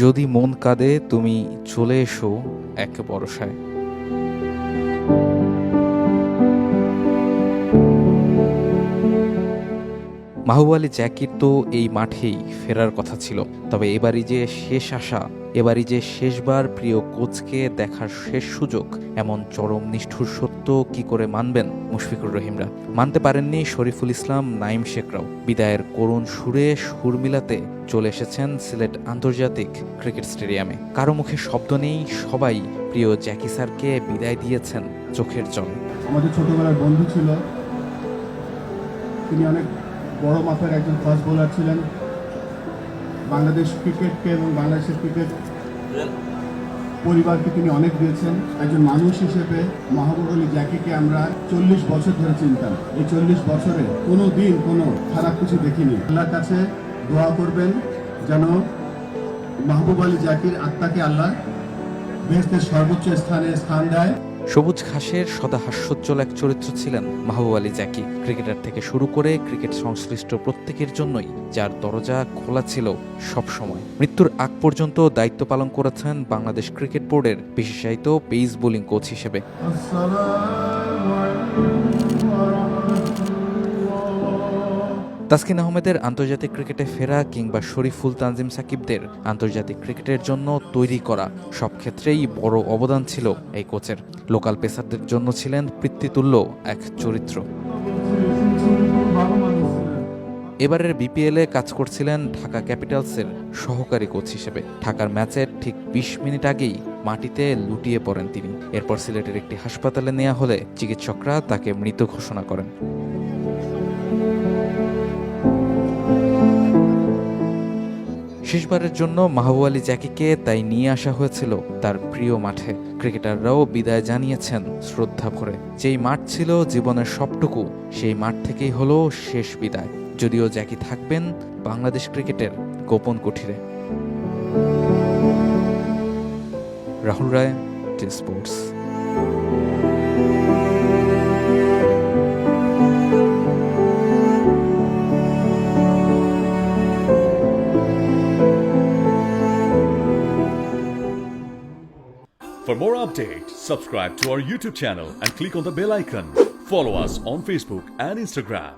যদি মন কাঁদে তুমি চলে এসো এক বরসায়। মাহবুব আলী জ্যাকির তো এই মাঠেই ফেরার কথা ছিল, তবে এবারই যে শেষ আশা, এবারই যে শেষবার প্রিয় কোচকে দেখার শেষ সুযোগ, এমন চরম নিষ্ঠুর সত্য কি করে মানবেন মুশফিকুর রহিমরা? মানতে পারেননি শরীফুল ইসলাম, নাঈম শেখরাও। বিদায়ের করুণ সুরে সুর মিলাতে চলে এসেছেন সিলেট আন্তর্জাতিক ক্রিকেট স্টেডিয়ামে। কারো মুখে শব্দ নেই, সবাই প্রিয় জ্যাকি স্যারকে বিদায় দিয়েছেন চোখের জল। আমাদের ছোটবেলার বন্ধু ছিল, তিনি অনেক বড় মাপের একজন ফাস্ট বোলার ছিলেন। বাংলাদেশ ক্রিকেটকে এবং বাংলাদেশের ক্রিকেট পরিবারকে তিনি অনেক দিয়েছেন। একজন মানুষ হিসেবে মাহবুব আলী জ্যাকিকে আমরা 40 বছর ধরে চিনতাম। এই 40 বছরে কোনো দিন কোনো খারাপ কিছু দেখিনি। আল্লাহর কাছে দোয়া করবেন যেন মাহবুব আলী জ্যাকির আত্মাকে আল্লাহ বেহেশতের সর্বোচ্চ স্থান দেয়। সবুজ ঘাসের সদা হাস্যোজ্জ্বল এক চরিত্র ছিলেন মাহবুব আলী জ্যাকি। ক্রিকেটার থেকে শুরু করে ক্রিকেট সংশ্লিষ্ট প্রত্যেকের জন্যই যার দরজা খোলা ছিল সব সময়। মৃত্যুর আগ পর্যন্ত দায়িত্ব পালন করেছেন বাংলাদেশ ক্রিকেট বোর্ডের বিশেষায়িত পেস বোলিং কোচ হিসেবে। তাসকিন আহমেদের আন্তর্জাতিক ক্রিকেটে ফেরা কিংবা শরীফুল তানজিম সাকিবদের আন্তর্জাতিক ক্রিকেটের জন্য তৈরি করা সব ক্ষেত্রেই বড় অবদান ছিল এই কোচের। লোকাল পেসারদের জন্য ছিলেন পিতৃতুল্য এক চরিত্র। এবারের বিপিএলে কাজ করছিলেন ঢাকা ক্যাপিটালসের সহকারী কোচ হিসেবে। ঢাকার ম্যাচের ঠিক ২০ মিনিট আগেই মাটিতে লুটিয়ে পড়েন তিনি। এরপর সিলেটের একটি হাসপাতালে নেওয়া হলে চিকিৎসকরা তাকে মৃত ঘোষণা করেন। শেষবারের জন্য মাহবুব আলী জ্যাকিকে তাই নিয়ে আসা হয়েছিল তার প্রিয় মাঠে। ক্রিকেটাররাও বিদায় জানিয়েছেন শ্রদ্ধা ভরে। যেই মাঠ ছিল জীবনের সবটুকু, সেই মাঠ থেকেই হলো শেষ বিদায়। যদিও জ্যাকি থাকবেন বাংলাদেশ ক্রিকেটের গোপন কুঠিরে। রাহুল রায়, T Sports. For more updates, subscribe to our YouTube channel and click on the bell icon. Follow us on Facebook and Instagram.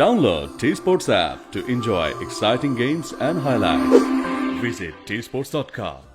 Download T-Sports app to enjoy exciting games and highlights. Visit tsports.com.